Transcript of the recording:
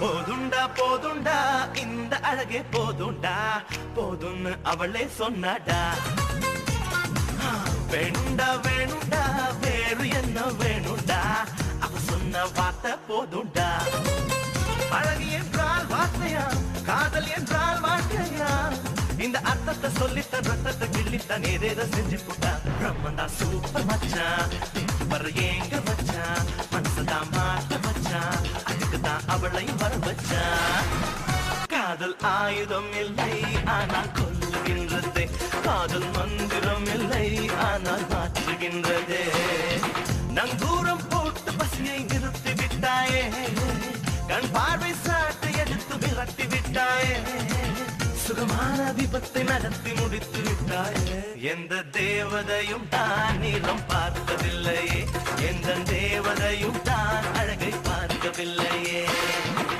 போதுண்டா போதுண்டா இந்த அழகே போதுண்டா போதும்னு அவளே சொன்னாடா. வேணுண்டா வேணுண்டா வேறு என்ன வேணுண்டா அவ சொன்ன வார்த்தை போதுண்டா. அழகு என்றால் வார்த்தையா காதல் என்றால் வாழ்க்கையா இந்த அர்த்தத்தை சொல்லித்தான் ரத்தத்தை கிள்ளித்தான் ஏதேதோ செஞ்சு போட்டா. பிரம்மந்தா சூப்பர் மச்சான் வர ஏங்க வச்சான் மனசுதான் மாட்ட வச்சான் அதுக்குதான் அவளையும் வர வச்சான். காதல் ஆயுதம் இல்லை ஆனால் கொல்லுகின்றது காதல் மந்திரம் இல்லை ஆனால் மாற்றுகின்றது. நங்கூரம் போட்டு பசியை நிறுத்தி விட்டாயே கண் பார்வை சாட்டை எடுத்து விரட்டி விட்டாயே சுகமான விபத்தை நடத்தி முடித்து விட்டாயே. எந்த தேவதையும் தான் நீளம் பார்த்ததில்லையே எந்த தேவதையும் தான் அழகை பார்க்கவில்லையே.